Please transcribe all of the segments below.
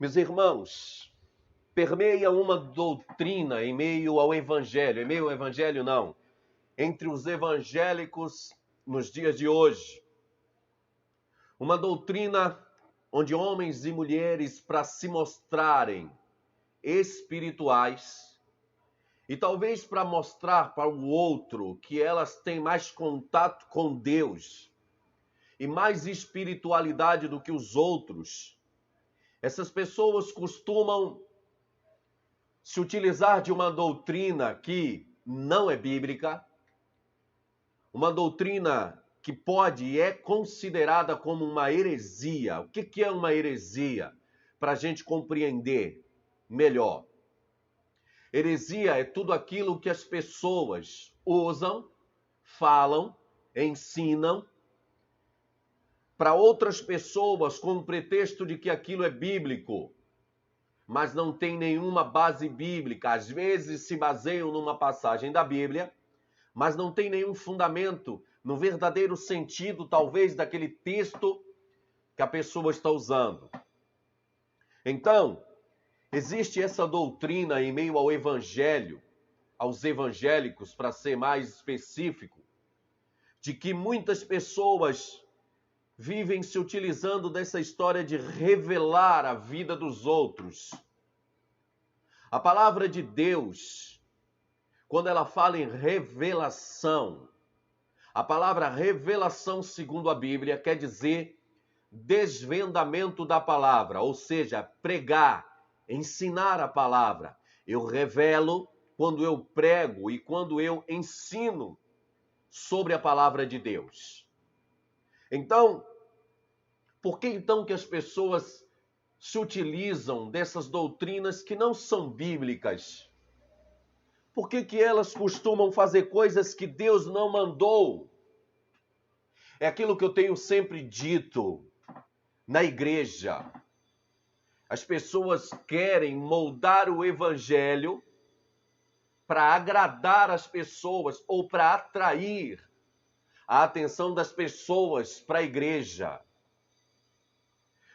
Meus irmãos, permeia uma doutrina em meio ao evangelho, não, entre os evangélicos nos dias de hoje. Uma doutrina onde homens e mulheres, para se mostrarem espirituais e talvez para mostrar para o outro que elas têm mais contato com Deus e mais espiritualidade do que os outros, essas pessoas costumam se utilizar de uma doutrina que não é bíblica, uma doutrina que pode e é considerada como uma heresia. O que é uma heresia? Para a gente compreender melhor. Heresia é tudo aquilo que as pessoas usam, falam, ensinam para outras pessoas com o pretexto de que aquilo é bíblico, mas não tem nenhuma base bíblica. Às vezes se baseiam numa passagem da Bíblia, mas não tem nenhum fundamento no verdadeiro sentido, talvez, daquele texto que a pessoa está usando. Então, existe essa doutrina em meio ao evangelho, aos evangélicos, para ser mais específico, de que muitas pessoas vivem se utilizando dessa história de revelar a vida dos outros. A palavra de Deus, quando ela fala em revelação, a palavra revelação, segundo a Bíblia, quer dizer desvendamento da palavra, ou seja, pregar, ensinar a palavra. Eu revelo quando eu prego e quando eu ensino sobre a palavra de Deus. Então, por que então que as pessoas se utilizam dessas doutrinas que não são bíblicas? Por que elas costumam fazer coisas que Deus não mandou? É aquilo que eu tenho sempre dito na igreja. As pessoas querem moldar o evangelho para agradar as pessoas ou para atrair a atenção das pessoas para a igreja.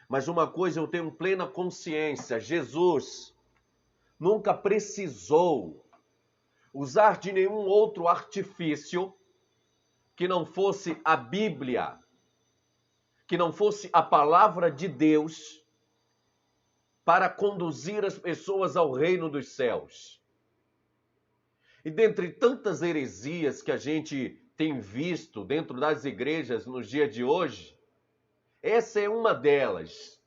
Mas uma coisa eu tenho plena consciência: Jesus nunca precisou usar de nenhum outro artifício que não fosse a Bíblia, que não fosse a palavra de Deus, para conduzir as pessoas ao reino dos céus. E dentre tantas heresias que a gente tem visto dentro das igrejas nos dias de hoje, essa é uma delas.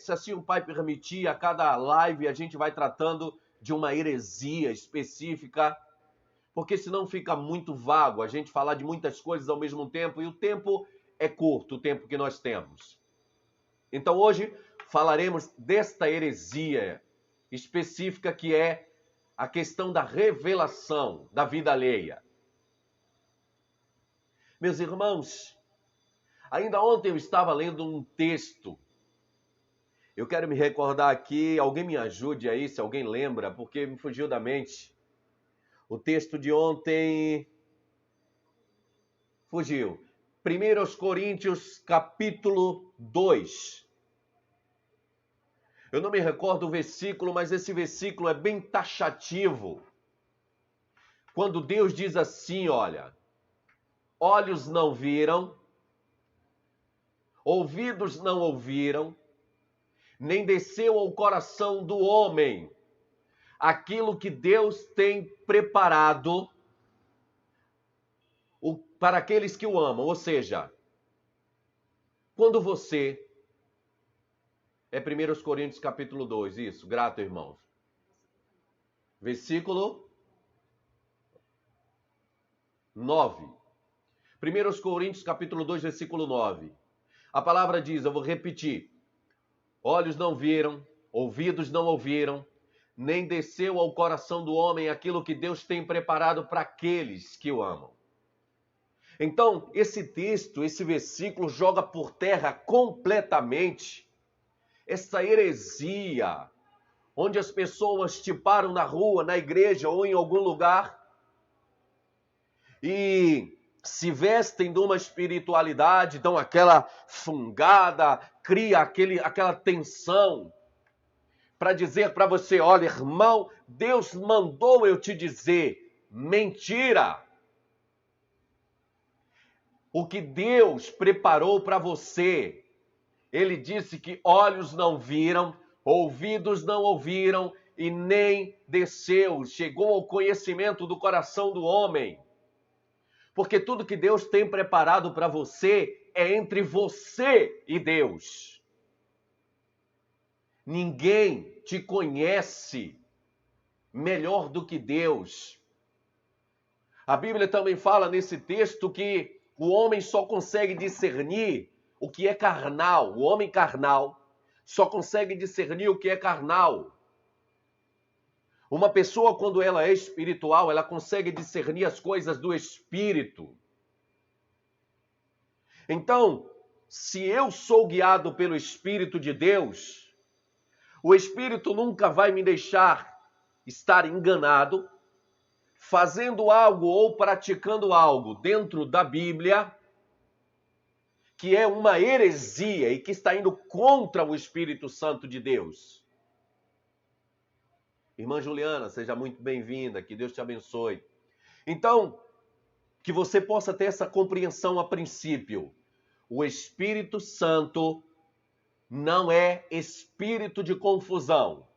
Se assim o Pai permitir, a cada live a gente vai tratando de uma heresia específica, porque senão fica muito vago a gente falar de muitas coisas ao mesmo tempo, e o tempo é curto, o tempo que nós temos. Então hoje falaremos desta heresia específica, que é a questão da revelação da vida alheia. Meus irmãos, ainda ontem eu estava lendo um texto. Eu quero me recordar aqui, alguém me ajude aí, se alguém lembra, porque me fugiu da mente. O texto de ontem fugiu. 1 Coríntios, capítulo 2. Eu não me recordo o versículo, mas esse versículo é bem taxativo. Quando Deus diz assim, olha: olhos não viram, ouvidos não ouviram, nem desceu ao coração do homem aquilo que Deus tem preparado para aqueles que o amam. Ou seja, quando você... É 1 Coríntios capítulo 2, isso, grato, irmãos. Versículo 9. 1 Coríntios capítulo 2, versículo 9. A palavra diz, eu vou repetir: olhos não viram, ouvidos não ouviram, nem desceu ao coração do homem aquilo que Deus tem preparado para aqueles que o amam. Então, esse texto, esse versículo joga por terra completamente essa heresia, onde as pessoas te param na rua, na igreja ou em algum lugar e se vestem de uma espiritualidade, dão aquela fungada, cria aquela tensão para dizer para você, olha, irmão, Deus mandou eu te dizer, mentira. O que Deus preparou para você, Ele disse que olhos não viram, ouvidos não ouviram e nem chegou ao conhecimento do coração do homem. Porque tudo que Deus tem preparado para você é entre você e Deus. Ninguém te conhece melhor do que Deus. A Bíblia também fala nesse texto que o homem só consegue discernir o que é carnal. O homem carnal só consegue discernir o que é carnal. Uma pessoa, quando ela é espiritual, ela consegue discernir as coisas do espírito. Então, se eu sou guiado pelo Espírito de Deus, o Espírito nunca vai me deixar estar enganado, fazendo algo ou praticando algo dentro da Bíblia, que é uma heresia e que está indo contra o Espírito Santo de Deus. Irmã Juliana, seja muito bem-vinda, que Deus te abençoe. Então, que você possa ter essa compreensão a princípio. O Espírito Santo não é espírito de confusão.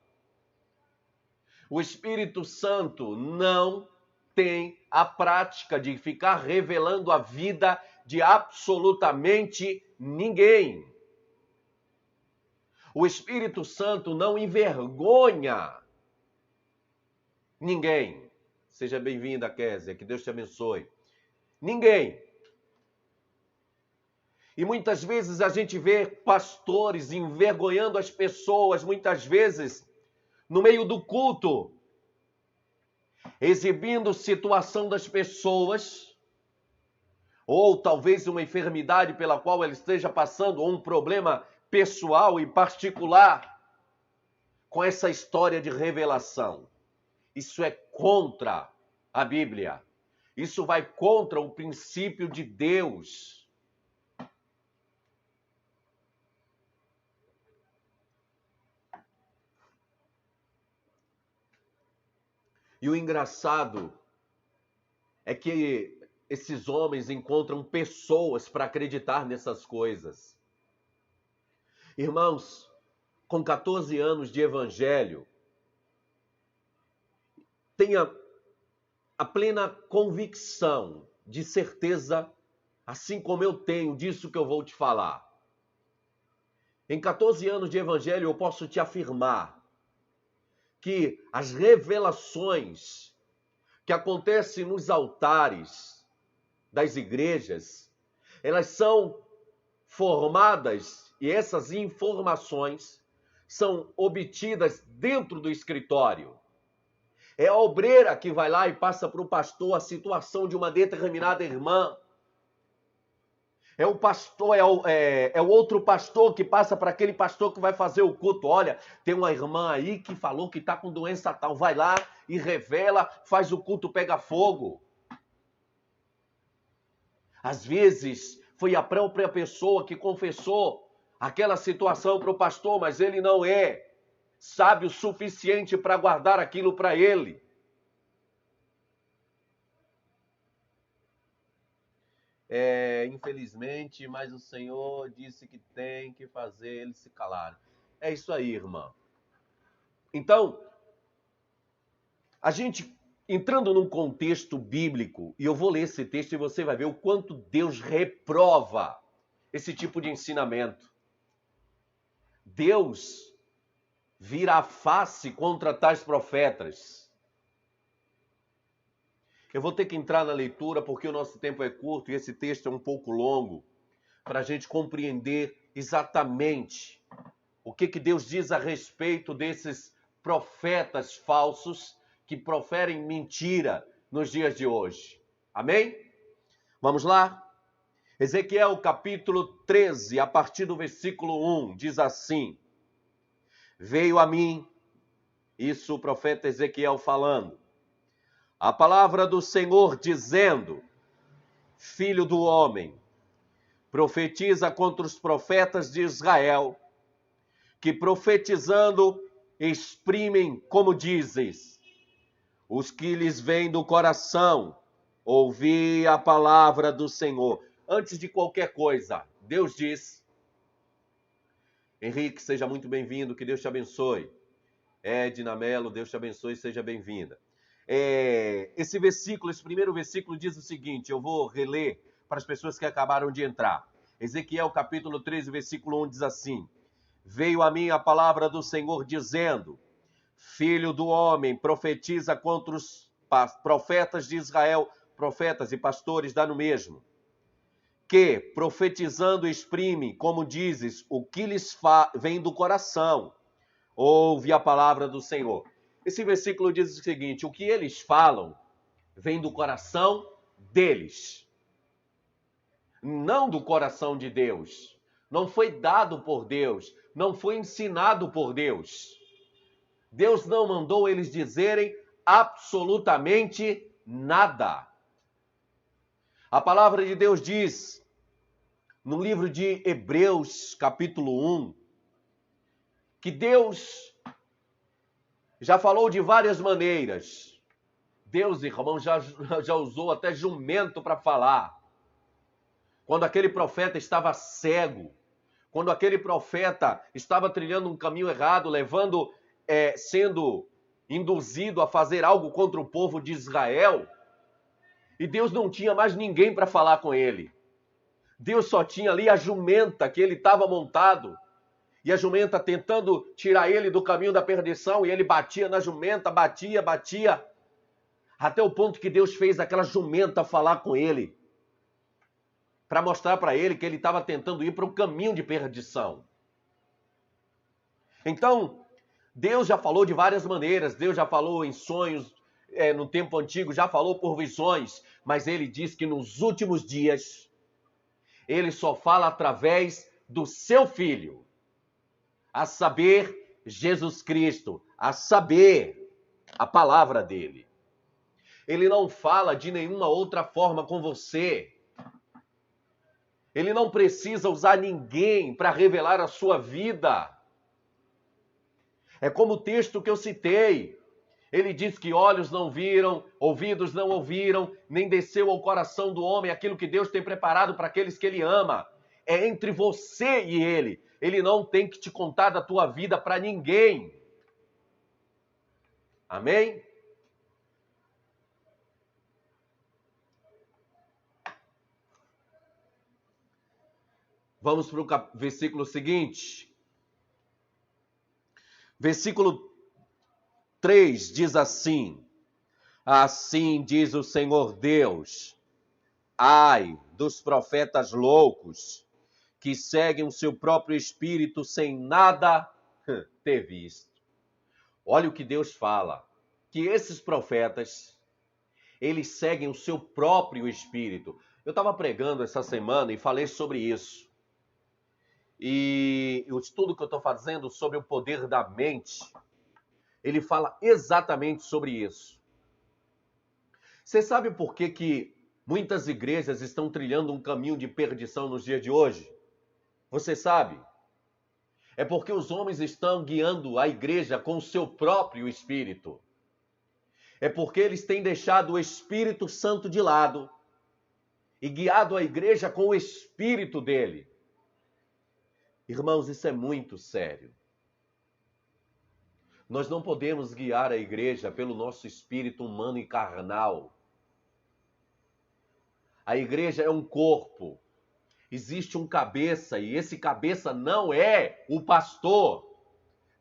O Espírito Santo não tem a prática de ficar revelando a vida de absolutamente ninguém. O Espírito Santo não envergonha ninguém. Seja bem-vinda, Kézia, que Deus te abençoe. Ninguém. E muitas vezes a gente vê pastores envergonhando as pessoas, muitas vezes no meio do culto, exibindo situação das pessoas, ou talvez uma enfermidade pela qual ela esteja passando, ou um problema pessoal e particular, com essa história de revelação. Isso é contra a Bíblia. Isso vai contra o princípio de Deus. E o engraçado é que esses homens encontram pessoas para acreditar nessas coisas. Irmãos, com 14 anos de evangelho, tenha a plena convicção, de certeza, assim como eu tenho disso que eu vou te falar. Em 14 anos de evangelho, eu posso te afirmar que as revelações que acontecem nos altares das igrejas, elas são formadas e essas informações são obtidas dentro do escritório. É a obreira que vai lá e passa para o pastor a situação de uma determinada irmã. É o pastor, é o outro pastor que passa para aquele pastor que vai fazer o culto. Olha, tem uma irmã aí que falou que está com doença tal. Vai lá e revela, faz o culto, pega fogo. Às vezes, foi a própria pessoa que confessou aquela situação para o pastor, mas ele não é sábio o suficiente para guardar aquilo para ele. Infelizmente, mas o Senhor disse que tem que fazer eles se calarem. É isso aí, irmã. Então, a gente entrando num contexto bíblico, e eu vou ler esse texto e você vai ver o quanto Deus reprova esse tipo de ensinamento. Deus vira a face contra tais profetas. Eu vou ter que entrar na leitura porque o nosso tempo é curto e esse texto é um pouco longo, para a gente compreender exatamente o que Deus diz a respeito desses profetas falsos que proferem mentira nos dias de hoje. Amém? Vamos lá? Ezequiel capítulo 13, a partir do versículo 1, diz assim: Veio a mim, isso o profeta Ezequiel falando, a palavra do Senhor dizendo: Filho do homem, profetiza contra os profetas de Israel, que profetizando exprimem, como dizes, os que lhes vêm do coração, ouvir a palavra do Senhor. Antes de qualquer coisa, Deus diz, Henrique, seja muito bem-vindo, que Deus te abençoe. Edna Mello, Deus te abençoe, seja bem-vinda. Esse primeiro versículo diz o seguinte, eu vou reler para as pessoas que acabaram de entrar. Ezequiel capítulo 13, versículo 1 diz assim, veio a mim a palavra do Senhor dizendo, filho do homem, profetiza contra os profetas de Israel, profetas e pastores dá no mesmo, que, profetizando, exprime, como dizes, o que lhes vem do coração. Ouve a palavra do Senhor. Esse versículo diz o seguinte, o que eles falam vem do coração deles, não do coração de Deus. Não foi dado por Deus, não foi ensinado por Deus. Deus não mandou eles dizerem absolutamente nada. A palavra de Deus diz, no livro de Hebreus, capítulo 1, que Deus já falou de várias maneiras. Deus, irmão, já usou até jumento para falar. Quando aquele profeta estava cego, quando aquele profeta estava trilhando um caminho errado, sendo induzido a fazer algo contra o povo de Israel, e Deus não tinha mais ninguém para falar com ele. Deus só tinha ali a jumenta que ele estava montado, e a jumenta tentando tirar ele do caminho da perdição, e ele batia na jumenta, batia, até o ponto que Deus fez aquela jumenta falar com ele, para mostrar para ele que ele estava tentando ir para um caminho de perdição. Então, Deus já falou de várias maneiras, Deus já falou em sonhos, no tempo antigo, já falou por visões, mas ele diz que nos últimos dias, ele só fala através do seu Filho, a saber, Jesus Cristo, a saber, a palavra dele. Ele não fala de nenhuma outra forma com você. Ele não precisa usar ninguém para revelar a sua vida. É como o texto que eu citei. Ele diz que olhos não viram, ouvidos não ouviram, nem desceu ao coração do homem aquilo que Deus tem preparado para aqueles que ele ama. É entre você e ele. Ele não tem que te contar da tua vida para ninguém. Amém? Vamos para o versículo seguinte. Versículo 3 diz assim, assim diz o Senhor Deus, ai dos profetas loucos, que seguem o seu próprio espírito sem nada ter visto. Olha o que Deus fala, que esses profetas, eles seguem o seu próprio espírito. Eu estava pregando essa semana e falei sobre isso. E o estudo que eu estou fazendo sobre o poder da mente, ele fala exatamente sobre isso. Você sabe por que muitas igrejas estão trilhando um caminho de perdição nos dias de hoje? Você sabe? É porque os homens estão guiando a igreja com o seu próprio espírito. É porque eles têm deixado o Espírito Santo de lado e guiado a igreja com o espírito dele. Irmãos, isso é muito sério. Nós não podemos guiar a igreja pelo nosso espírito humano e carnal. A igreja é um corpo. Existe um cabeça e esse cabeça não é o pastor,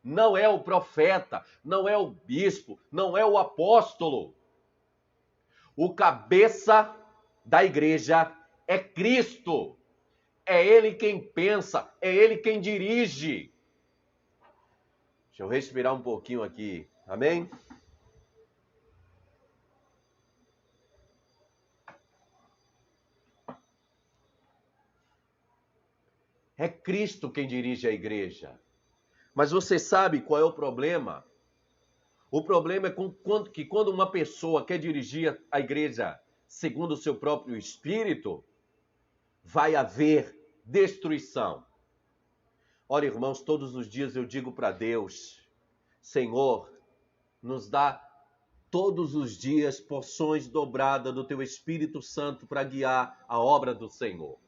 não é o profeta, não é o bispo, não é o apóstolo. O cabeça da igreja é Cristo. É Ele quem pensa, é Ele quem dirige. Deixa eu respirar um pouquinho aqui, amém? É Cristo quem dirige a igreja. Mas você sabe qual é o problema? O problema é que quando uma pessoa quer dirigir a igreja segundo o seu próprio espírito, vai haver destruição. Olha, irmãos, todos os dias eu digo para Deus, Senhor, nos dá todos os dias porções dobradas do Teu Espírito Santo para guiar a obra do Senhor.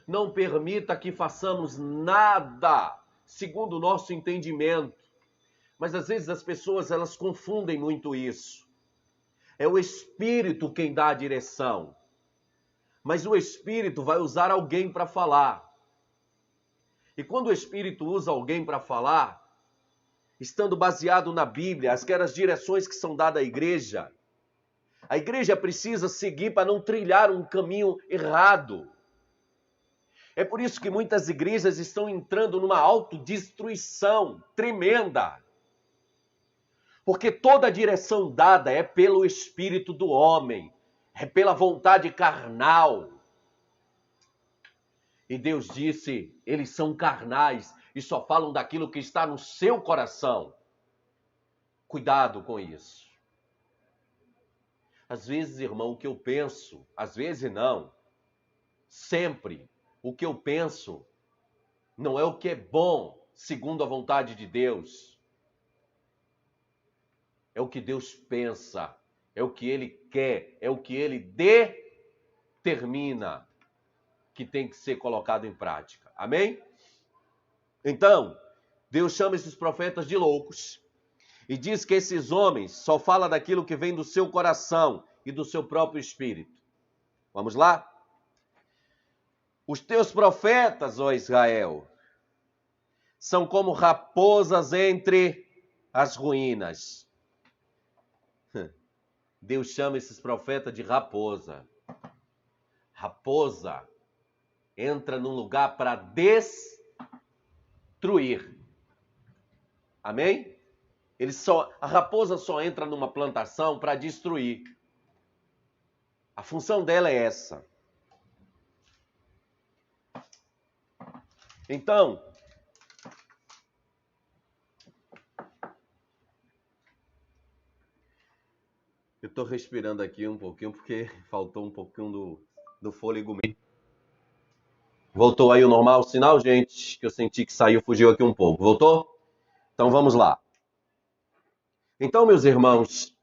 Não permita que façamos nada segundo o nosso entendimento. Mas às vezes as pessoas elas confundem muito isso. É o Espírito quem dá a direção. Mas o Espírito vai usar alguém para falar. E quando o Espírito usa alguém para falar, estando baseado na Bíblia, aquelas direções que são dadas à igreja, a igreja precisa seguir para não trilhar um caminho errado. É por isso que muitas igrejas estão entrando numa autodestruição tremenda. Porque toda a direção dada é pelo espírito do homem, é pela vontade carnal. E Deus disse, eles são carnais e só falam daquilo que está no seu coração. Cuidado com isso. Às vezes, irmão, o que eu penso, às vezes não, sempre o que eu penso não é o que é bom segundo a vontade de Deus. É o que Deus pensa, é o que Ele quer, é o que Ele determina que tem que ser colocado em prática. Amém? Então, Deus chama esses profetas de loucos e diz que esses homens só falam daquilo que vem do seu coração e do seu próprio espírito. Vamos lá? Os teus profetas, ó Israel, são como raposas entre as ruínas. Deus chama esses profetas de raposa. Raposa entra num lugar para destruir. Amém? A raposa só entra numa plantação para destruir. A função dela é essa. Então, eu estou respirando aqui um pouquinho porque faltou um pouquinho do fôlego mesmo. Voltou aí o normal, o sinal, gente, que eu senti que saiu, fugiu aqui um pouco. Voltou? Então vamos lá. Então, meus irmãos,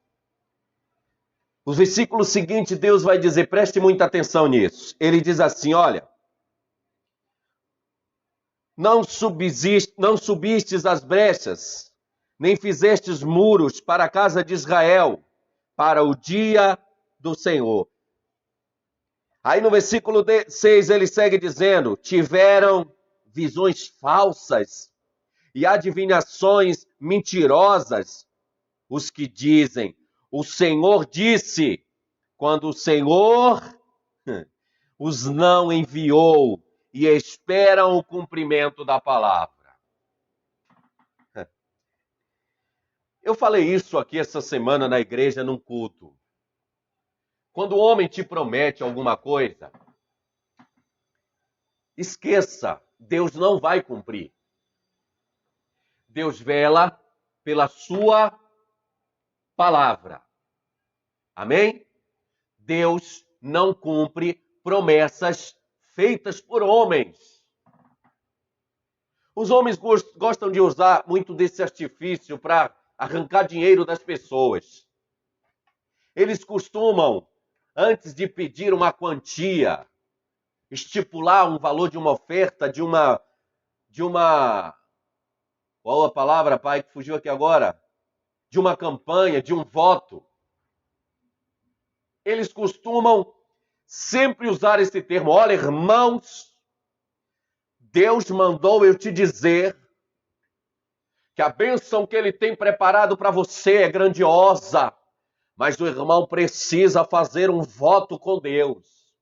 o versículo seguinte, Deus vai dizer, preste muita atenção nisso. Ele diz assim, olha, não subistes as brechas, nem fizestes muros para a casa de Israel, para o dia do Senhor. Aí no versículo 6 ele segue dizendo, tiveram visões falsas e adivinhações mentirosas, os que dizem, o Senhor disse, quando o Senhor os não enviou e esperam o cumprimento da palavra. Eu falei isso aqui essa semana na igreja, num culto. Quando o homem te promete alguma coisa, esqueça, Deus não vai cumprir. Deus vela pela sua palavra. Amém? Deus não cumpre promessas feitas por homens. Os homens gostam de usar muito desse artifício para arrancar dinheiro das pessoas. Eles costumam, antes de pedir uma quantia, estipular um valor de uma oferta, de uma... Qual a palavra, pai, que fugiu aqui agora? De uma campanha, de um voto. Eles costumam sempre usar esse termo. Olha, irmãos, Deus mandou eu te dizer que a bênção que Ele tem preparado para você é grandiosa, mas o irmão precisa fazer um voto com Deus.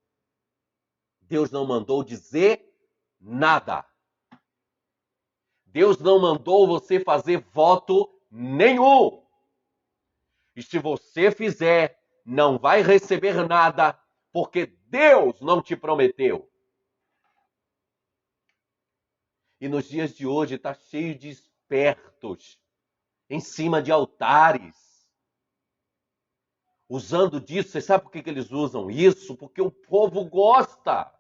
Deus não mandou dizer nada. Deus não mandou você fazer voto nenhum. E se você fizer, não vai receber nada, porque Deus não te prometeu. E nos dias de hoje está cheio de espertos em cima de altares. Usando disso, você sabe por que eles usam isso? Porque o povo gosta.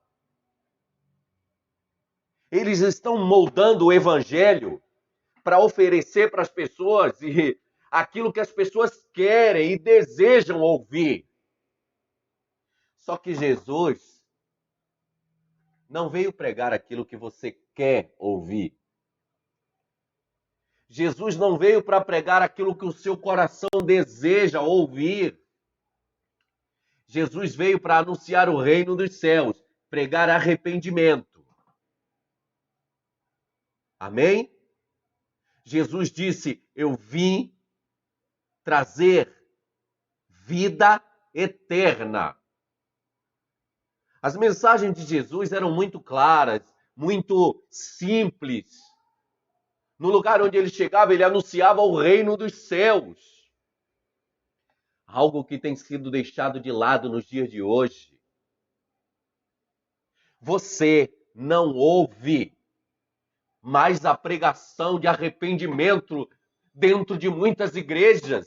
Eles estão moldando o evangelho para oferecer para as pessoas aquilo que as pessoas querem e desejam ouvir. Só que Jesus não veio pregar aquilo que você quer ouvir. Jesus não veio para pregar aquilo que o seu coração deseja ouvir. Jesus veio para anunciar o reino dos céus, pregar arrependimento. Amém? Jesus disse: eu vim trazer vida eterna. As mensagens de Jesus eram muito claras, muito simples. No lugar onde ele chegava, ele anunciava o reino dos céus. Algo que tem sido deixado de lado nos dias de hoje. Você não ouve mais a pregação de arrependimento dentro de muitas igrejas.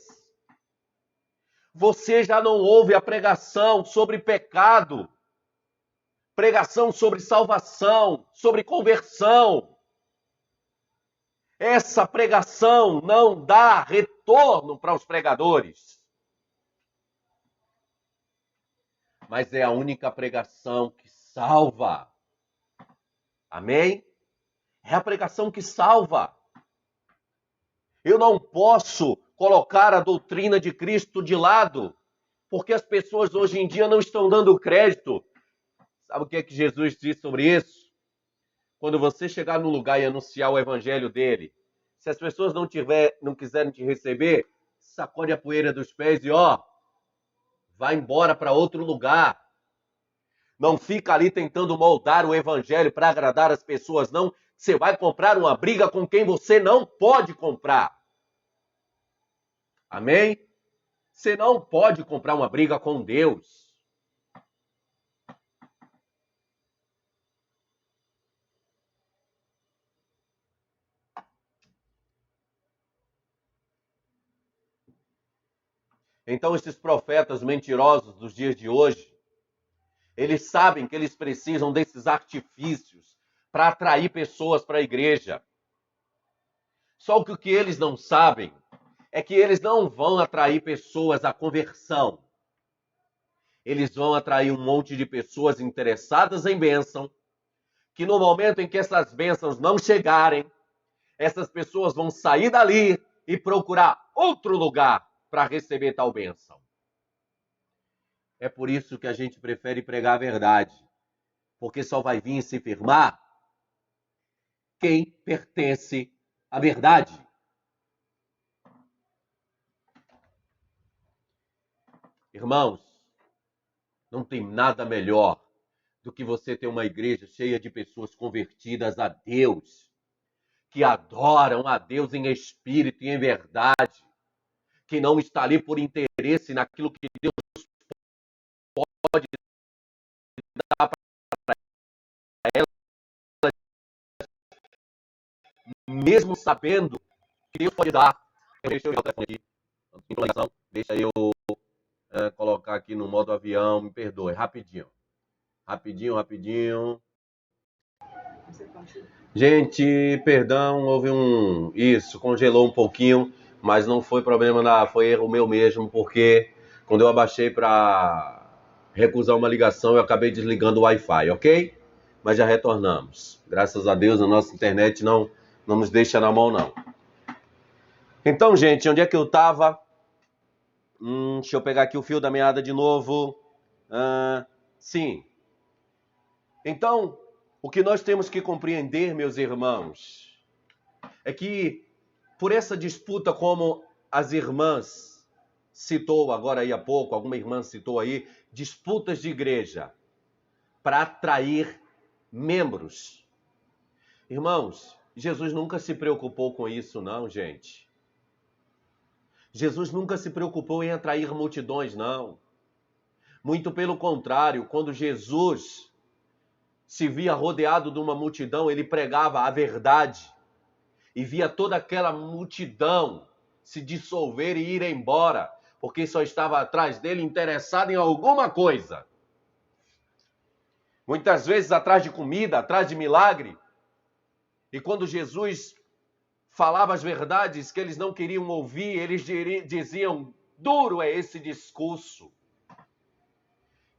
Você já não ouve a pregação sobre pecado, pregação sobre salvação, sobre conversão. Essa pregação não dá retorno para os pregadores. Mas é a única pregação que salva. Amém? É a pregação que salva. Eu não posso colocar a doutrina de Cristo de lado, porque as pessoas hoje em dia não estão dando crédito. Sabe o que é que Jesus disse sobre isso? Quando você chegar no lugar e anunciar o evangelho dele, se as pessoas não quiserem te receber, sacode a poeira dos pés e vai embora para outro lugar. Não fica ali tentando moldar o evangelho para agradar as pessoas, não. Você vai comprar uma briga com quem você não pode comprar. Amém? Você não pode comprar uma briga com Deus. Então, esses profetas mentirosos dos dias de hoje, eles sabem que eles precisam desses artifícios para atrair pessoas para a igreja. Só que o que eles não sabem é que eles não vão atrair pessoas à conversão. Eles vão atrair um monte de pessoas interessadas em bênção, que no momento em que essas bênçãos não chegarem, essas pessoas vão sair dali e procurar outro lugar para receber tal bênção. É por isso que a gente prefere pregar a verdade, porque só vai vir se firmar quem pertence à verdade. Irmãos, não tem nada melhor do que você ter uma igreja cheia de pessoas convertidas a Deus, que adoram a Deus em espírito e em verdade, que não está ali por interesse naquilo que Deus pode dar para ela, mesmo sabendo que Deus pode dar. Deixa eu ligar o telefone aqui. Deixa eu colocar aqui no modo avião, me perdoe, rapidinho. Rapidinho. Gente, perdão, houve isso, congelou um pouquinho, mas não foi problema, foi erro meu mesmo, porque quando eu abaixei para recusar uma ligação, eu acabei desligando o Wi-Fi, ok? Mas já retornamos. Graças a Deus, a nossa internet não nos deixa na mão, não. Então, gente, onde é que eu estava? Deixa eu pegar aqui o fio da meada de novo. Sim. Então, o que nós temos que compreender, meus irmãos, é que por essa disputa, como as irmãs citou agora aí há pouco, alguma irmã citou aí, disputas de igreja para atrair membros. Irmãos, Jesus nunca se preocupou com isso, não, gente. Jesus nunca se preocupou em atrair multidões, não. Muito pelo contrário, quando Jesus se via rodeado de uma multidão, ele pregava a verdade e via toda aquela multidão se dissolver e ir embora, porque só estava atrás dele interessado em alguma coisa. Muitas vezes atrás de comida, atrás de milagre, E quando Jesus falava as verdades que eles não queriam ouvir, eles diziam: duro é esse discurso.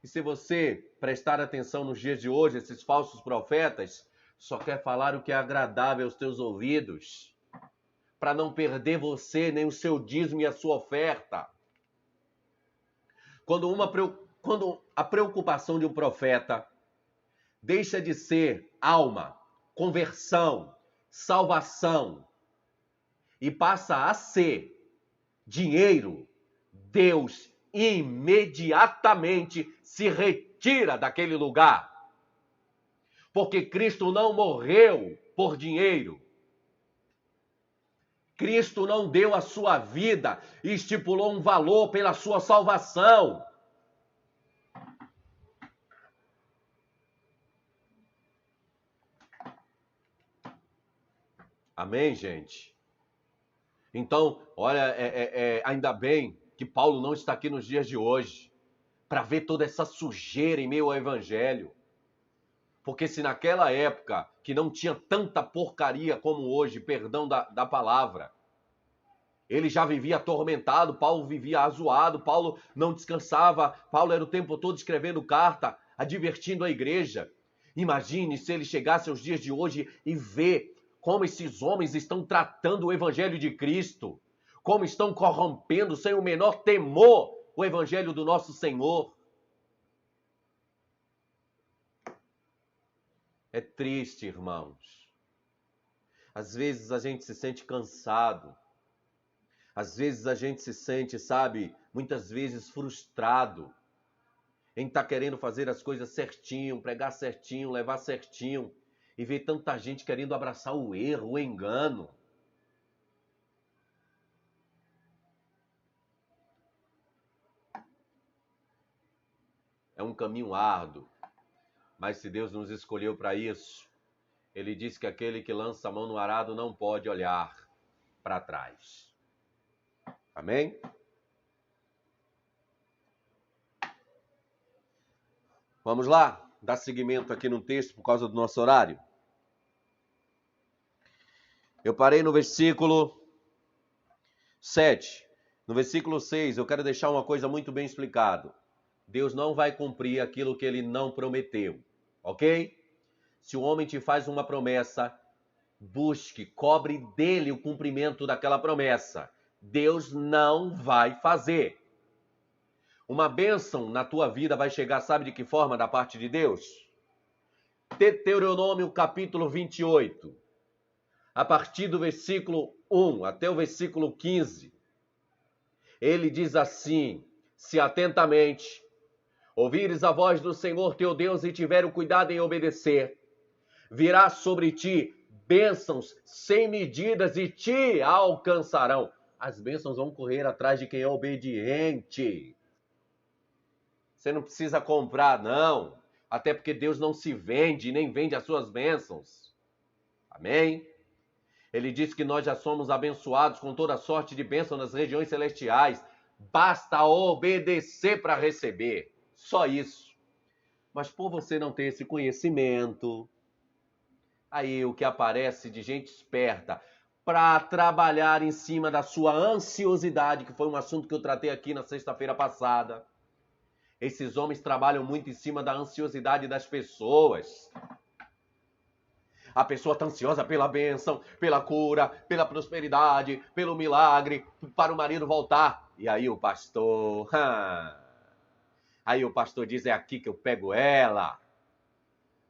E se você prestar atenção nos dias de hoje, esses falsos profetas só quer falar o que é agradável aos teus ouvidos, para não perder você, nem o seu dízimo e a sua oferta. Quando a preocupação de um profeta deixa de ser alma, conversão, salvação, e passa a ser dinheiro, Deus imediatamente se retira daquele lugar. Porque Cristo não morreu por dinheiro. Cristo não deu a sua vida e estipulou um valor pela sua salvação. Amém, gente? Então, olha, ainda bem que Paulo não está aqui nos dias de hoje para ver toda essa sujeira em meio ao evangelho. Porque se naquela época, que não tinha tanta porcaria como hoje, perdão da palavra, ele já vivia atormentado, Paulo vivia azoado, Paulo não descansava, Paulo era o tempo todo escrevendo carta, advertindo a igreja. Imagine se ele chegasse aos dias de hoje e ver como esses homens estão tratando o evangelho de Cristo, como estão corrompendo sem o menor temor o evangelho do nosso Senhor. É triste, irmãos. Às vezes a gente se sente cansado. Às vezes a gente se sente, sabe, muitas vezes frustrado em estar querendo fazer as coisas certinho, pregar certinho, levar certinho, e ver tanta gente querendo abraçar o erro, o engano. É um caminho árduo, mas se Deus nos escolheu para isso, Ele diz que aquele que lança a mão no arado não pode olhar para trás. Amém? Vamos lá, dar seguimento aqui no texto por causa do nosso horário. Eu parei no versículo 7. No versículo 6, eu quero deixar uma coisa muito bem explicada. Deus não vai cumprir aquilo que Ele não prometeu, ok? Se o homem te faz uma promessa, busque, cobre dele o cumprimento daquela promessa. Deus não vai fazer. Uma bênção na tua vida vai chegar, sabe de que forma? Da parte de Deus? Deuteronômio capítulo 28. A partir do versículo 1 até o versículo 15. Ele diz assim: se atentamente ouvires a voz do Senhor teu Deus e tiver o cuidado em obedecer, virá sobre ti bênçãos sem medidas e te alcançarão. As bênçãos vão correr atrás de quem é obediente. Você não precisa comprar, não. Até porque Deus não se vende, nem vende as suas bênçãos. Amém? Ele diz que nós já somos abençoados com toda sorte de bênção nas regiões celestiais. Basta obedecer para receber. Só isso. Mas por você não ter esse conhecimento, aí o que aparece de gente esperta para trabalhar em cima da sua ansiosidade, que foi um assunto que eu tratei aqui na sexta-feira passada. Esses homens trabalham muito em cima da ansiosidade das pessoas. A pessoa está ansiosa pela bênção, pela cura, pela prosperidade, pelo milagre, para o marido voltar. E aí o pastor... Aí o pastor diz, é aqui que eu pego ela.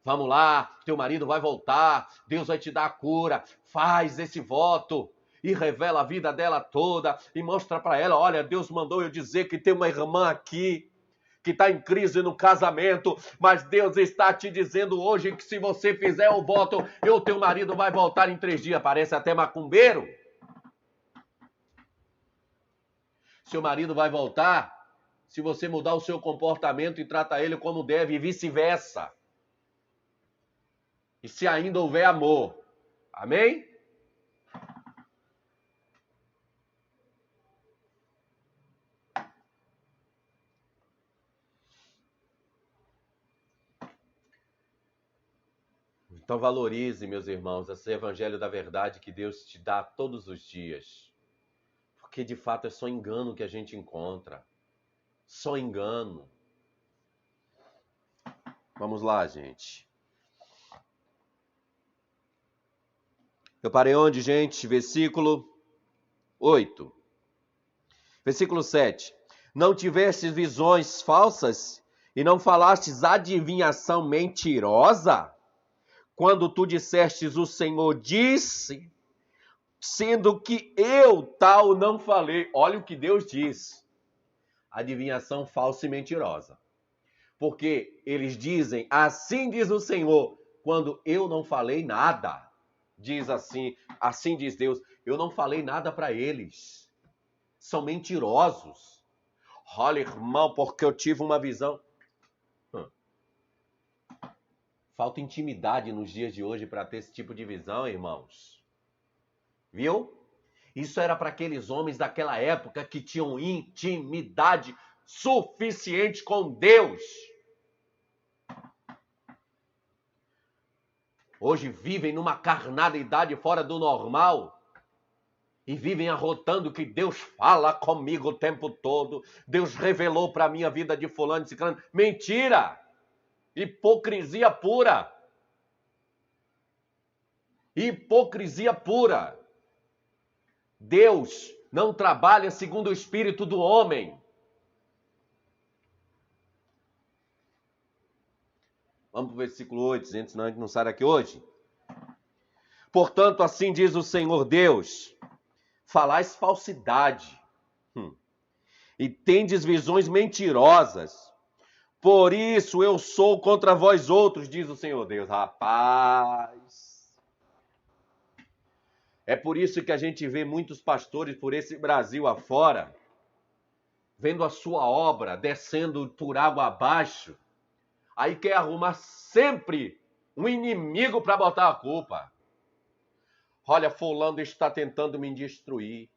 Vamos lá, teu marido vai voltar, Deus vai te dar a cura. Faz esse voto e revela a vida dela toda e mostra para ela, olha, Deus mandou eu dizer que tem uma irmã aqui que está em crise no casamento, mas Deus está te dizendo hoje que se você fizer o voto, o teu marido vai voltar em 3 dias. Parece até macumbeiro. Seu marido vai voltar se você mudar o seu comportamento e tratar ele como deve e vice-versa. E se ainda houver amor. Amém? Então valorize, meus irmãos, esse evangelho da verdade que Deus te dá todos os dias. Porque de fato é só engano que a gente encontra. Só engano. Vamos lá, gente. Eu parei onde, gente? Versículo 8. Versículo 7. Não tivestes visões falsas e não falastes adivinhação mentirosa? Quando tu dissestes, o Senhor disse, sendo que eu tal não falei. Olha o que Deus diz. Adivinhação falsa e mentirosa. Porque eles dizem, assim diz o Senhor, quando eu não falei nada. Diz assim diz Deus, eu não falei nada para eles. São mentirosos. Olha, irmão, porque eu tive uma visão. Falta intimidade nos dias de hoje para ter esse tipo de visão, irmãos. Viu? Isso era para aqueles homens daquela época que tinham intimidade suficiente com Deus. Hoje vivem numa carnalidade fora do normal e vivem arrotando que Deus fala comigo o tempo todo. Deus revelou para a minha vida de fulano e ciclano. Mentira! Hipocrisia pura. Hipocrisia pura. Deus não trabalha segundo o espírito do homem. Vamos para o versículo 8, gente, senão a gente não sai daqui hoje. Portanto, assim diz o Senhor Deus, falais falsidade, e tendes visões mentirosas. Por isso eu sou contra vós outros, diz o Senhor Deus. Rapaz, é por isso que a gente vê muitos pastores por esse Brasil afora, vendo a sua obra descendo por água abaixo, aí quer arrumar sempre um inimigo para botar a culpa. Olha, fulano está tentando me destruir.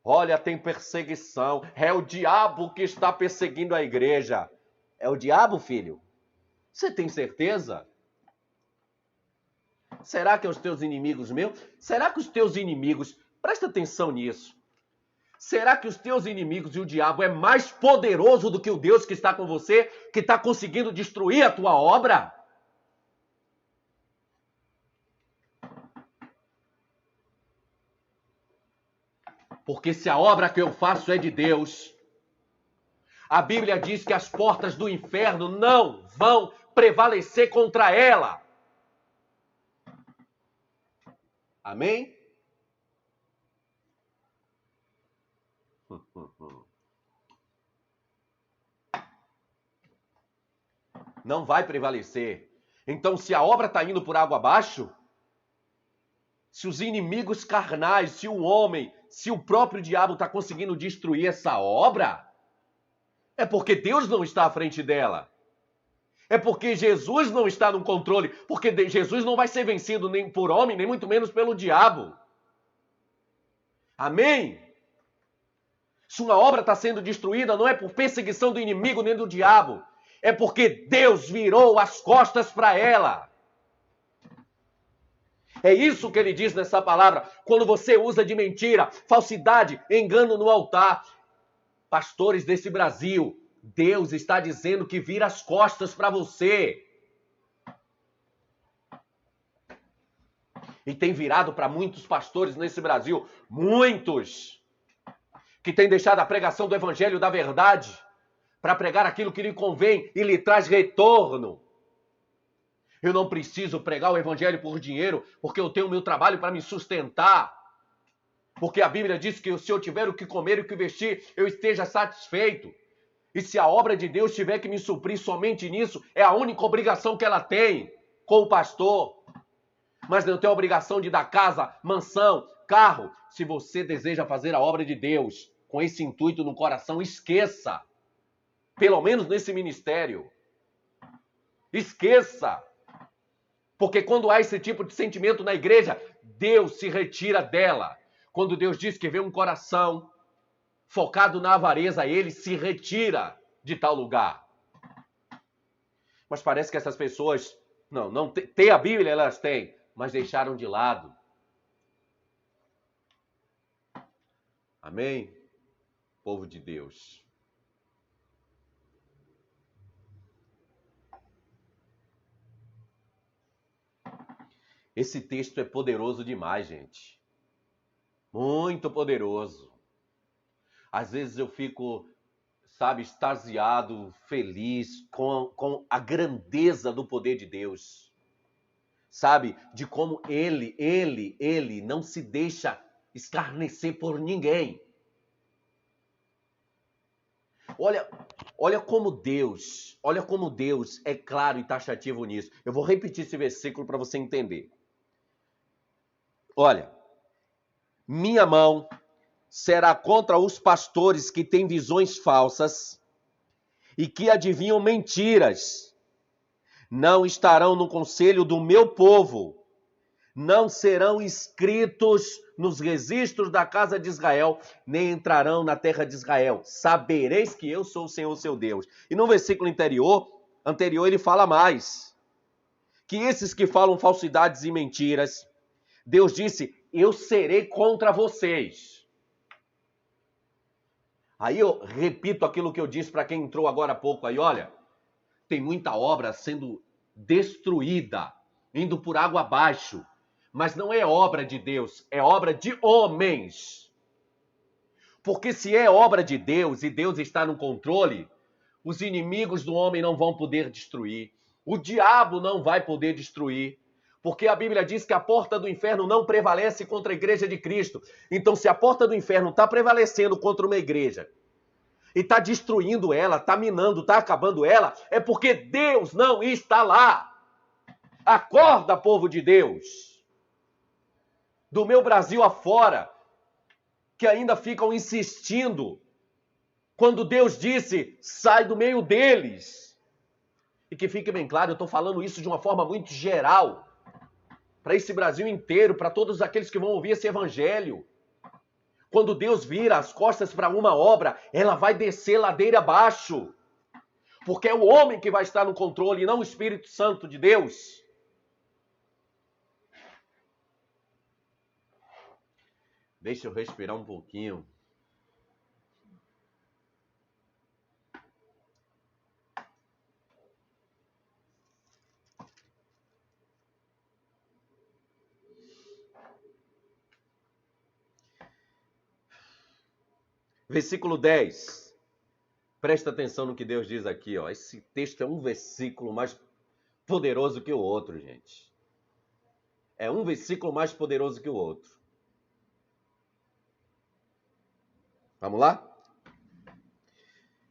Olha, tem perseguição. É o diabo que está perseguindo a igreja. É o diabo, filho? Você tem certeza? Será que é os teus inimigos meus? Será que os teus inimigos... Presta atenção nisso. Será que os teus inimigos e o diabo é mais poderoso do que o Deus que está com você, que está conseguindo destruir a tua obra? Porque se a obra que eu faço é de Deus, a Bíblia diz que as portas do inferno não vão prevalecer contra ela. Amém? Não vai prevalecer. Então, se a obra está indo por água abaixo, se os inimigos carnais, se o homem, se o próprio diabo está conseguindo destruir essa obra, é porque Deus não está à frente dela. É porque Jesus não está no controle. Porque Jesus não vai ser vencido nem por homem, nem muito menos pelo diabo. Amém? Se uma obra está sendo destruída, não é por perseguição do inimigo nem do diabo. É porque Deus virou as costas para ela. É isso que ele diz nessa palavra. Quando você usa de mentira, falsidade, engano no altar. Pastores desse Brasil, Deus está dizendo que vira as costas para você. E tem virado para muitos pastores nesse Brasil, muitos, que têm deixado a pregação do evangelho da verdade para pregar aquilo que lhe convém e lhe traz retorno. Eu não preciso pregar o evangelho por dinheiro, porque eu tenho o meu trabalho para me sustentar. Porque a Bíblia diz que se eu tiver o que comer e o que vestir, eu esteja satisfeito. E se a obra de Deus tiver que me suprir somente nisso, é a única obrigação que ela tem com o pastor. Mas não tem a obrigação de dar casa, mansão, carro. Se você deseja fazer a obra de Deus com esse intuito no coração, esqueça. Pelo menos nesse ministério. Esqueça. Porque quando há esse tipo de sentimento na igreja, Deus se retira dela. Quando Deus diz que vê um coração focado na avareza, ele se retira de tal lugar. Mas parece que essas pessoas Não ter a Bíblia elas têm, mas deixaram de lado. Amém? Povo de Deus. Esse texto é poderoso demais, gente. Muito poderoso. Às vezes eu fico, sabe, extasiado, feliz com a grandeza do poder de Deus. Sabe, de como ele não se deixa escarnecer por ninguém. Olha como Deus é claro e taxativo nisso. Eu vou repetir esse versículo para você entender. Olha, minha mão será contra os pastores que têm visões falsas e que adivinham mentiras. Não estarão no conselho do meu povo. Não serão inscritos nos registros da casa de Israel, nem entrarão na terra de Israel. Sabereis que eu sou o Senhor, seu Deus. E no versículo anterior ele fala mais. Que esses que falam falsidades e mentiras, Deus disse, eu serei contra vocês. Aí eu repito aquilo que eu disse para quem entrou agora há pouco aí, olha, tem muita obra sendo destruída, indo por água abaixo. Mas não é obra de Deus, é obra de homens. Porque se é obra de Deus e Deus está no controle, os inimigos do homem não vão poder destruir. O diabo não vai poder destruir. Porque a Bíblia diz que a porta do inferno não prevalece contra a igreja de Cristo. Então, se a porta do inferno está prevalecendo contra uma igreja e está destruindo ela, está minando, está acabando ela, é porque Deus não está lá. Acorda, povo de Deus. Do meu Brasil afora, que ainda ficam insistindo, quando Deus disse, sai do meio deles. E que fique bem claro, eu estou falando isso de uma forma muito geral, para esse Brasil inteiro, para todos aqueles que vão ouvir esse evangelho. Quando Deus vira as costas para uma obra, ela vai descer ladeira abaixo. Porque é o homem que vai estar no controle, e não o Espírito Santo de Deus. Deixa eu respirar um pouquinho. Versículo 10. Presta atenção no que Deus diz aqui, ó. Esse texto é um versículo mais poderoso que o outro, gente. É um versículo mais poderoso que o outro. Vamos lá?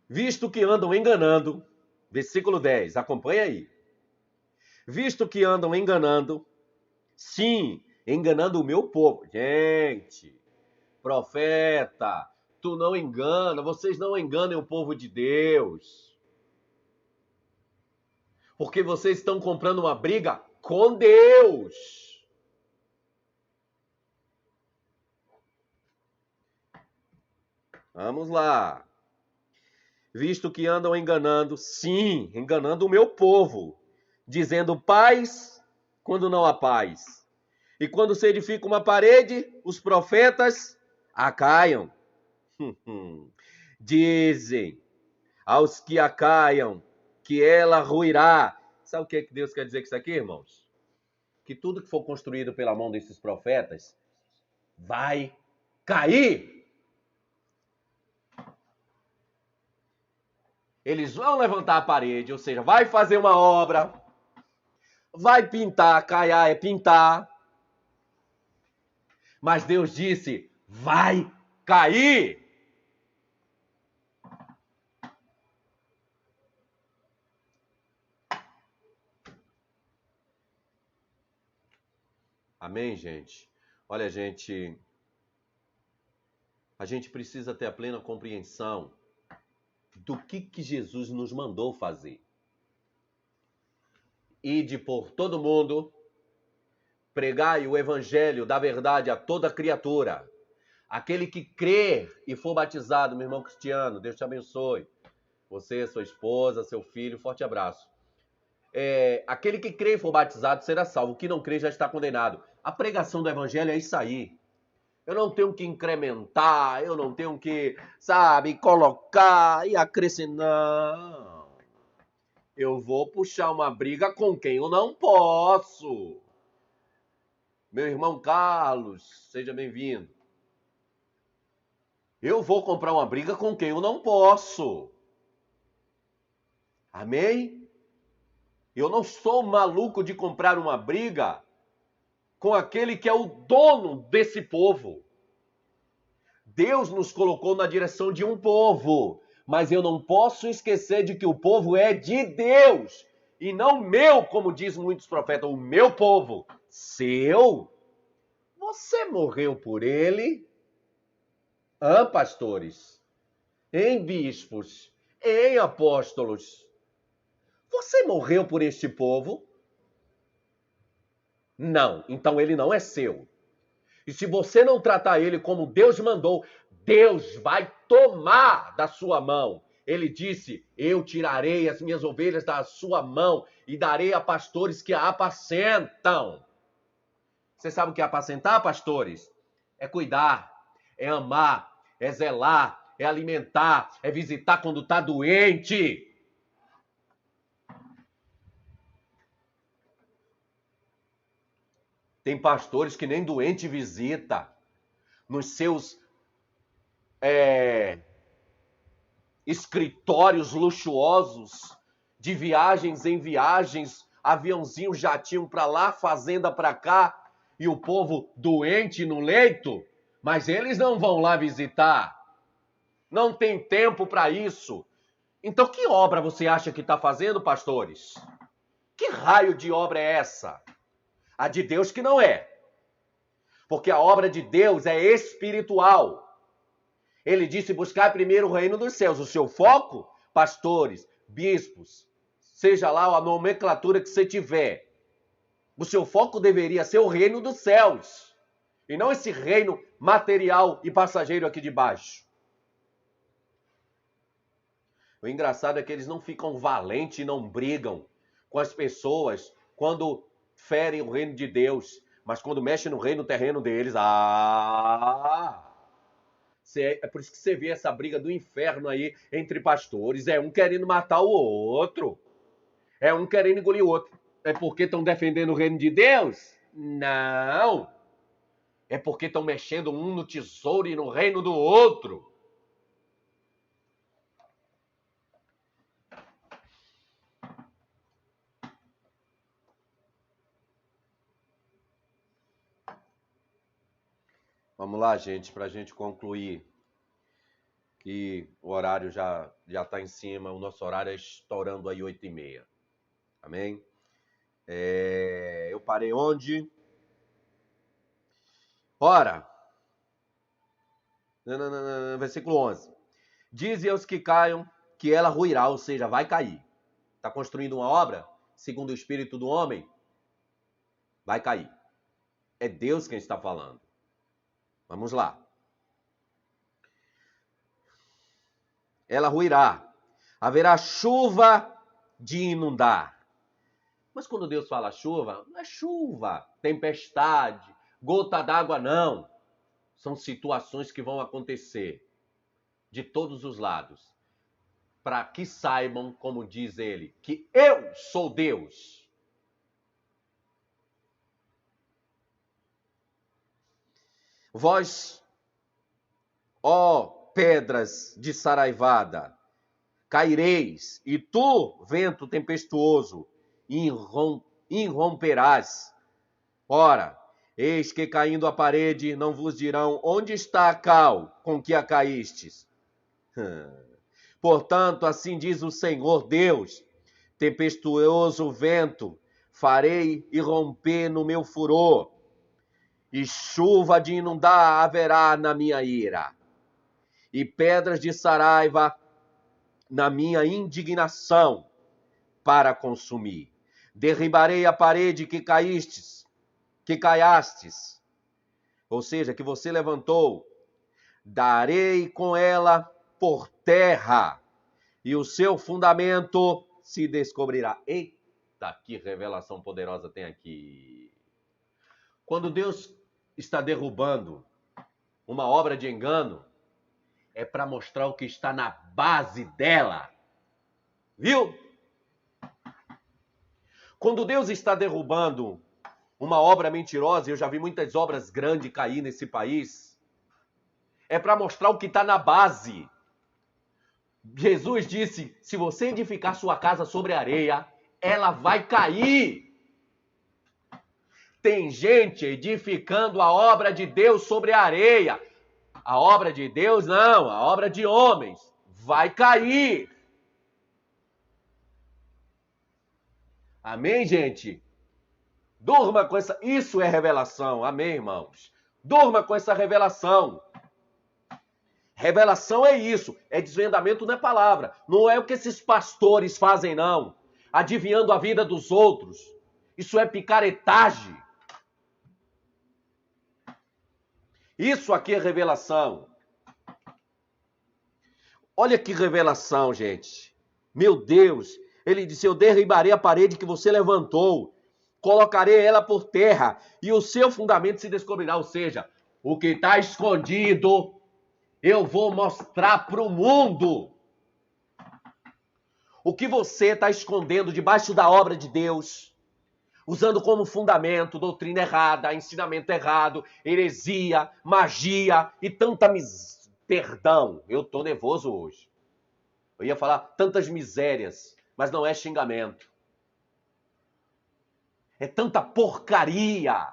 Visto que andam enganando, versículo 10, acompanha aí. Visto que andam enganando, sim, enganando o meu povo. Gente, profeta, tu não engana, vocês não enganem o povo de Deus. Porque vocês estão comprando uma briga com Deus. Vamos lá. Visto que andam enganando, sim, enganando o meu povo, dizendo paz quando não há paz. E quando se edifica uma parede, os profetas a caiam. Dizem aos que a caiam que ela ruirá. Sabe o que Deus quer dizer com isso aqui, irmãos? Que tudo que for construído pela mão desses profetas vai cair. Eles vão levantar a parede, ou seja, vai fazer uma obra, vai pintar, caiar é pintar. Mas Deus disse, vai cair. Amém, gente? Olha, gente, a gente precisa ter a plena compreensão do que Jesus nos mandou fazer. Ide por todo mundo, pregai o evangelho da verdade a toda criatura. Aquele que crer e for batizado, meu irmão Cristiano, Deus te abençoe. Você, sua esposa, seu filho, forte abraço. aquele que crê e for batizado será salvo, o que não crê já está condenado. A pregação do evangelho é isso aí. Eu não tenho que incrementar, eu não tenho que, sabe, colocar e acrescentar. Não. Eu vou puxar uma briga com quem eu não posso. Meu irmão Carlos, seja bem-vindo. Eu vou comprar uma briga com quem eu não posso. Amém? Eu não sou maluco de comprar uma briga com aquele que é o dono desse povo. Deus nos colocou na direção de um povo, mas eu não posso esquecer de que o povo é de Deus e não meu, como diz muitos profetas, o meu povo. Seu? Você morreu por ele? Pastores? Em bispos? Em apóstolos? Você morreu por este povo? Não, então ele não é seu. E se você não tratar ele como Deus mandou, Deus vai tomar da sua mão. Ele disse, eu tirarei as minhas ovelhas da sua mão e darei a pastores que a apacentam. Você sabe o que é apacentar, pastores? É cuidar, é amar, é zelar, é alimentar, é visitar quando está doente. Tem pastores que nem doente visita. Nos seus escritórios luxuosos, de viagens em viagens, aviãozinho, jatinho para lá, fazenda para cá, e o povo doente no leito, mas eles não vão lá visitar. Não tem tempo para isso. Então que obra você acha que está fazendo, pastores? Que raio de obra é essa? A de Deus que não é. Porque a obra de Deus é espiritual. Ele disse buscar primeiro o reino dos céus. O seu foco, pastores, bispos, seja lá a nomenclatura que você tiver. O seu foco deveria ser o reino dos céus. E não esse reino material e passageiro aqui de baixo. O engraçado é que eles não ficam valentes e não brigam com as pessoas quando ferem o reino de Deus. Mas quando mexem no reino terreno deles, é por isso que você vê essa briga do inferno aí entre pastores. É um querendo matar o outro. É um querendo engolir o outro. É porque estão defendendo o reino de Deus? Não. É porque estão mexendo um no tesouro e no reino do outro. Vamos lá, gente, para a gente concluir. Que o horário já está em cima. O nosso horário é estourando aí 8h30. Amém? Eu parei onde? Ora, versículo 11. Dize aos que caiam que ela ruirá, ou seja, vai cair. Está construindo uma obra, segundo o espírito do homem, vai cair. É Deus quem está falando. Vamos lá. Ela ruirá. Haverá chuva de inundar. Mas quando Deus fala chuva, não é chuva, tempestade, gota d'água, não. São situações que vão acontecer de todos os lados. Para que saibam, como diz ele, que eu sou Deus. Vós, ó pedras de saraivada, caireis, e tu, vento tempestuoso, irromperás. Ora, eis que caindo a parede não vos dirão onde está a cal com que a caístes. Portanto, assim diz o Senhor Deus, tempestuoso vento, farei irromper no meu furor, e chuva de inundar haverá na minha ira, e pedras de saraiva na minha indignação para consumir. Derribarei a parede que caiastes, ou seja, que você levantou, darei com ela por terra, e o seu fundamento se descobrirá. Eita, Eita, que revelação poderosa tem aqui. Quando Deus está derrubando uma obra de engano, é para mostrar o que está na base dela. Viu? Quando Deus está derrubando uma obra mentirosa, eu já vi muitas obras grandes cair nesse país, é para mostrar o que está na base. Jesus disse, se você edificar sua casa sobre areia, ela vai cair. Tem gente edificando a obra de Deus sobre a areia. A obra de Deus não, a obra de homens vai cair. Amém, gente? Durma com essa... Isso é revelação, amém, irmãos? Durma com essa revelação. Revelação é isso, é desvendamento da palavra. Não é o que esses pastores fazem, não. Adivinhando a vida dos outros. Isso é picaretagem. Isso aqui é revelação. Olha que revelação, gente. Meu Deus. Ele disse, eu derribarei a parede que você levantou. Colocarei ela por terra. E o seu fundamento se descobrirá. Ou seja, o que está escondido, eu vou mostrar para o mundo. O que você está escondendo debaixo da obra de Deus, usando como fundamento doutrina errada, ensinamento errado, heresia, magia e tanta Perdão, eu estou nervoso hoje. Eu ia falar tantas misérias, mas não é xingamento. É tanta porcaria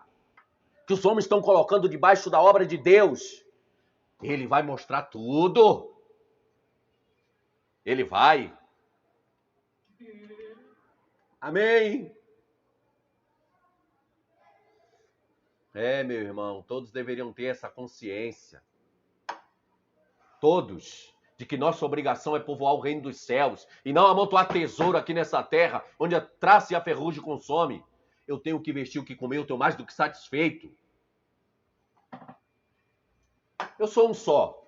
que os homens estão colocando debaixo da obra de Deus. Ele vai mostrar tudo. Ele vai. Amém. Meu irmão, todos deveriam ter essa consciência. Todos. De que nossa obrigação é povoar o reino dos céus e não amontoar tesouro aqui nessa terra, onde a traça e a ferrugem consome. Eu tenho que vestir o que comer, eu estou mais do que satisfeito. Eu sou um só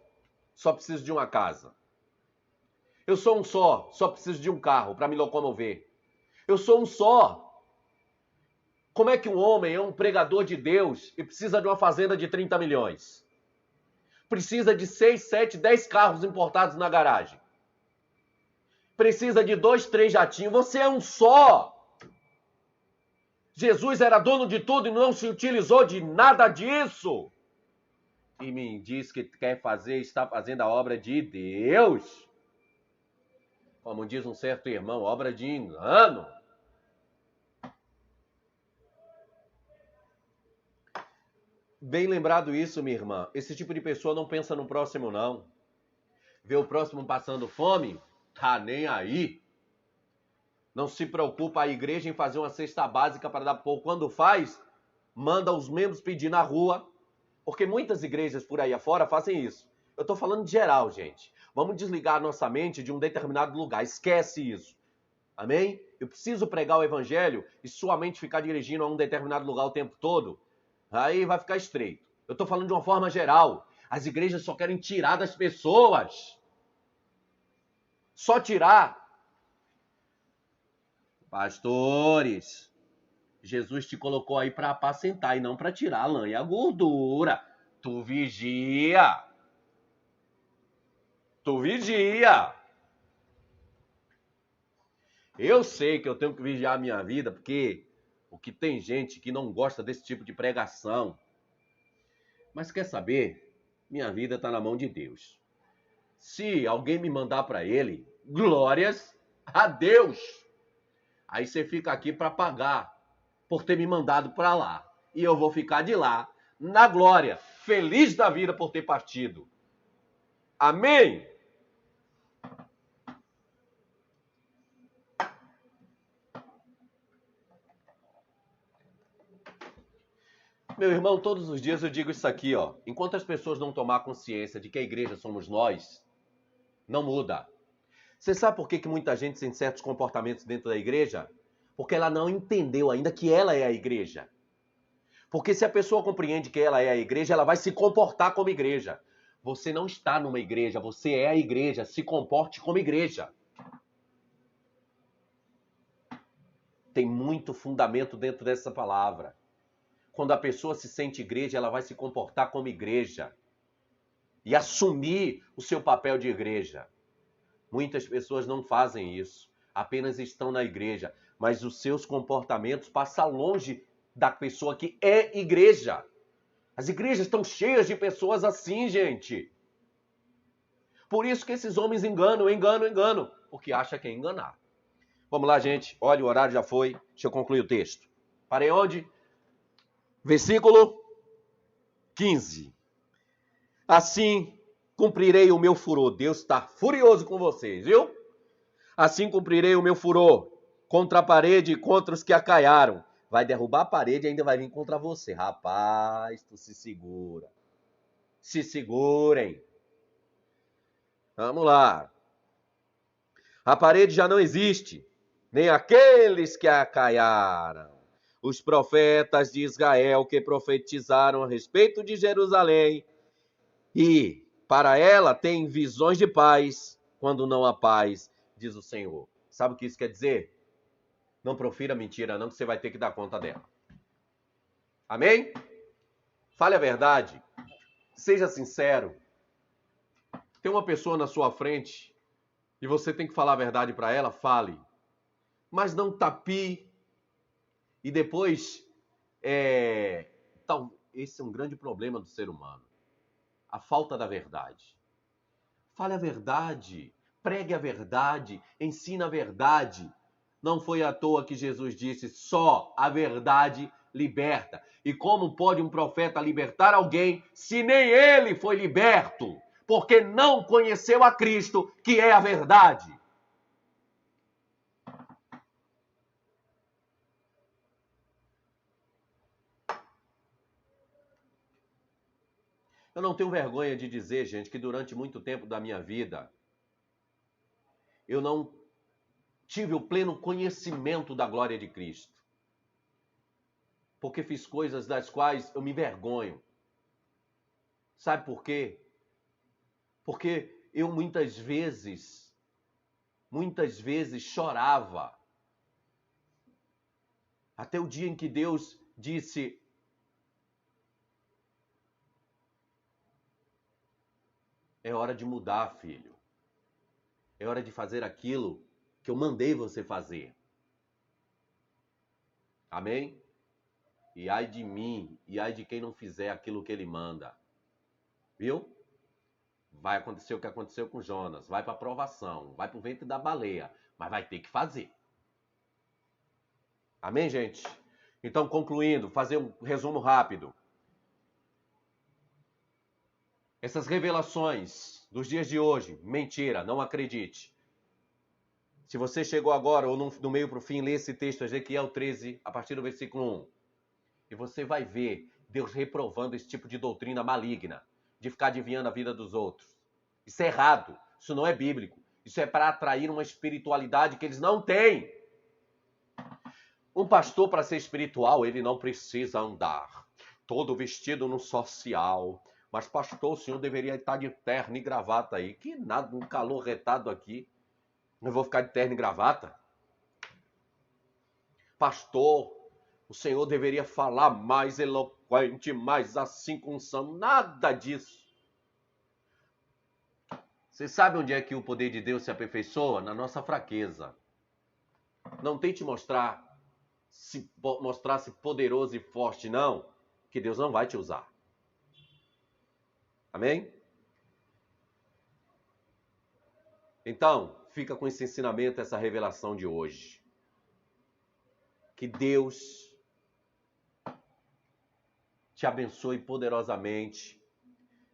preciso de uma casa. Eu sou um só preciso de um carro para me locomover. Eu sou um só. Como é que um homem é um pregador de Deus e precisa de uma fazenda de 30 milhões? Precisa de 6, 7, 10 carros importados na garagem. Precisa de 2, 3 jatinhos. Você é um só. Jesus era dono de tudo e não se utilizou de nada disso. E me diz que quer fazer, está fazendo a obra de Deus. Como diz um certo irmão, obra de engano. Bem lembrado isso, minha irmã. Esse tipo de pessoa não pensa no próximo, não. Vê o próximo passando fome, tá nem aí. Não se preocupa a igreja em fazer uma cesta básica para dar pouco. Quando faz, manda os membros pedir na rua. Porque muitas igrejas por aí afora fazem isso. Eu estou falando de geral, gente. Vamos desligar a nossa mente de um determinado lugar. Esquece isso. Amém? Eu preciso pregar o evangelho e sua mente ficar dirigindo a um determinado lugar o tempo todo. Aí vai ficar estreito. Eu estou falando de uma forma geral. As igrejas só querem tirar das pessoas. Só tirar. Pastores, Jesus te colocou aí para apacentar e não para tirar a lã e a gordura. Tu vigia. Tu vigia. Eu sei que eu tenho que vigiar a minha vida, porque tem gente que não gosta desse tipo de pregação. Mas quer saber? Minha vida está na mão de Deus. Se alguém me mandar para ele, glórias a Deus. Aí você fica aqui para pagar por ter me mandado para lá. E eu vou ficar de lá, na glória, feliz da vida por ter partido. Amém? Meu irmão, todos os dias eu digo isso aqui, ó. Enquanto as pessoas não tomar consciência de que a igreja somos nós, não muda. Você sabe por que muita gente tem certos comportamentos dentro da igreja? Porque ela não entendeu ainda que ela é a igreja. Porque se a pessoa compreende que ela é a igreja, ela vai se comportar como igreja. Você não está numa igreja, você é a igreja. Se comporte como igreja. Tem muito fundamento dentro dessa palavra. Quando a pessoa se sente igreja, ela vai se comportar como igreja e assumir o seu papel de igreja. Muitas pessoas não fazem isso, apenas estão na igreja, mas os seus comportamentos passam longe da pessoa que é igreja. As igrejas estão cheias de pessoas assim, gente. Por isso que esses homens enganam, porque acha que é enganar. Vamos lá, gente. Olha, o horário já foi. Deixa eu concluir o texto. Parei onde? Versículo 15. Assim cumprirei o meu furor. Deus está furioso com vocês, viu? Assim cumprirei o meu furor contra a parede e contra os que a caiaram. Vai derrubar a parede e ainda vai vir contra você. Rapaz, tu se segura. Se segurem. Vamos lá. A parede já não existe, nem aqueles que a caiaram. Os profetas de Israel que profetizaram a respeito de Jerusalém e para ela tem visões de paz quando não há paz, diz o Senhor. Sabe o que isso quer dizer? Não profira mentira não, que você vai ter que dar conta dela. Amém? Fale a verdade. Seja sincero. Tem uma pessoa na sua frente e você tem que falar a verdade para ela, fale. Mas não tapie. E depois, esse é um grande problema do ser humano. A falta da verdade. Fale a verdade. Pregue a verdade. Ensine a verdade. Não foi à toa que Jesus disse, só a verdade liberta. E como pode um profeta libertar alguém se nem ele foi liberto? Porque não conheceu a Cristo, que é a verdade. Eu não tenho vergonha de dizer, gente, que durante muito tempo da minha vida, eu não tive o pleno conhecimento da glória de Cristo. Porque fiz coisas das quais eu me envergonho. Sabe por quê? Porque eu muitas vezes chorava. Até o dia em que Deus disse, é hora de mudar, filho. É hora de fazer aquilo que eu mandei você fazer. Amém? E ai de mim, e ai de quem não fizer aquilo que ele manda. Viu? Vai acontecer o que aconteceu com Jonas. Vai para a provação, vai para o ventre da baleia, mas vai ter que fazer. Amém, gente? Então, concluindo, fazer um resumo rápido. Essas revelações dos dias de hoje, mentira, não acredite. Se você chegou agora ou no meio para o fim, lê esse texto, Ezequiel 13, a partir do versículo 1. E você vai ver Deus reprovando esse tipo de doutrina maligna, de ficar adivinhando a vida dos outros. Isso é errado, isso não é bíblico. Isso é para atrair uma espiritualidade que eles não têm. Um pastor, para ser espiritual, ele não precisa andar todo vestido no social. Mas, pastor, o senhor deveria estar de terno e gravata aí. Que nada, um calor retado aqui. Eu vou ficar de terno e gravata? Pastor, o senhor deveria falar mais eloquente, mais assim com unção. Nada disso. Você sabe onde é que o poder de Deus se aperfeiçoa? Na nossa fraqueza. Não tente mostrar-se poderoso e forte, não, que Deus não vai te usar. Amém? Então, fica com esse ensinamento, essa revelação de hoje. Que Deus te abençoe poderosamente.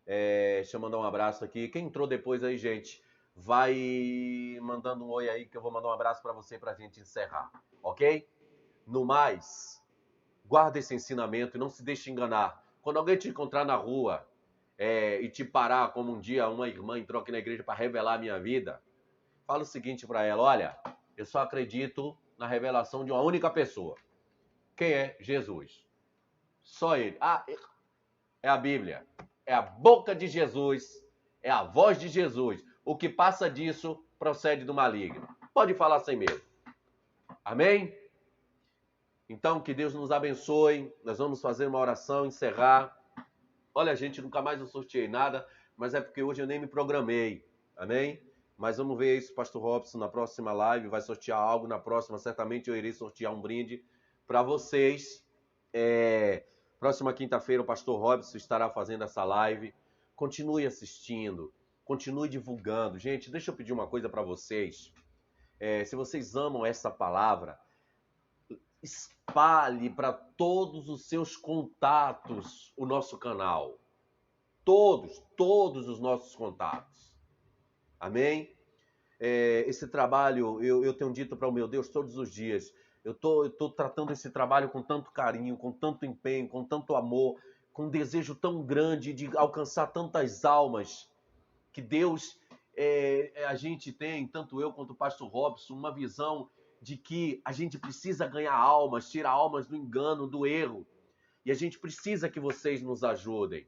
Deixa eu mandar um abraço aqui. Quem entrou depois aí, gente, vai mandando um oi aí que eu vou mandar um abraço para você pra gente encerrar, ok? No mais, guarda esse ensinamento e não se deixe enganar. Quando alguém te encontrar na rua e te parar, como um dia uma irmã entrou aqui na igreja para revelar a minha vida, fala o seguinte para ela, olha, eu só acredito na revelação de uma única pessoa. Quem é? Jesus. Só ele. Ah, é a Bíblia. É a boca de Jesus. É a voz de Jesus. O que passa disso procede do maligno. Pode falar sem medo. Amém? Então, que Deus nos abençoe. Nós vamos fazer uma oração, encerrar. Olha, gente, nunca mais eu sorteei nada, mas é porque hoje eu nem me programei. Amém? Mas vamos ver isso, Pastor Robson, na próxima live. Vai sortear algo na próxima. Certamente eu irei sortear um brinde para vocês. Próxima quinta-feira o Pastor Robson estará fazendo essa live. Continue assistindo. Continue divulgando. Gente, deixa eu pedir uma coisa para vocês. Se vocês amam essa palavra, espalhe para todos os seus contatos o nosso canal. Todos os nossos contatos. Amém? Esse trabalho, eu tenho dito para o meu Deus todos os dias, eu tô tratando esse trabalho com tanto carinho, com tanto empenho, com tanto amor, com um desejo tão grande de alcançar tantas almas, que Deus, a gente tem, tanto eu quanto o pastor Robson, uma visão de que a gente precisa ganhar almas, tirar almas do engano, do erro. E a gente precisa que vocês nos ajudem.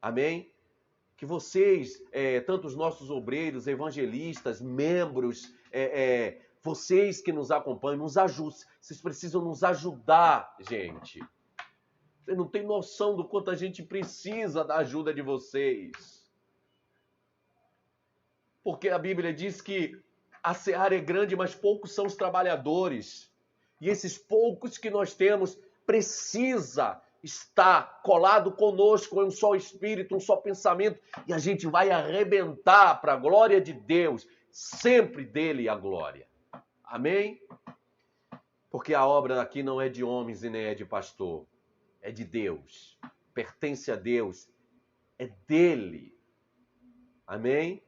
Amém? Que vocês, tanto os nossos obreiros, evangelistas, membros, vocês que nos acompanham, nos ajudem. Vocês precisam nos ajudar, gente. Você não tem noção do quanto a gente precisa da ajuda de vocês. Porque a Bíblia diz que a seara é grande, mas poucos são os trabalhadores. E esses poucos que nós temos precisa estar colado conosco em um só espírito, um só pensamento. E a gente vai arrebentar para a glória de Deus. Sempre dele a glória. Amém? Porque a obra aqui não é de homens e nem é de pastor. É de Deus. Pertence a Deus. É dele. Amém?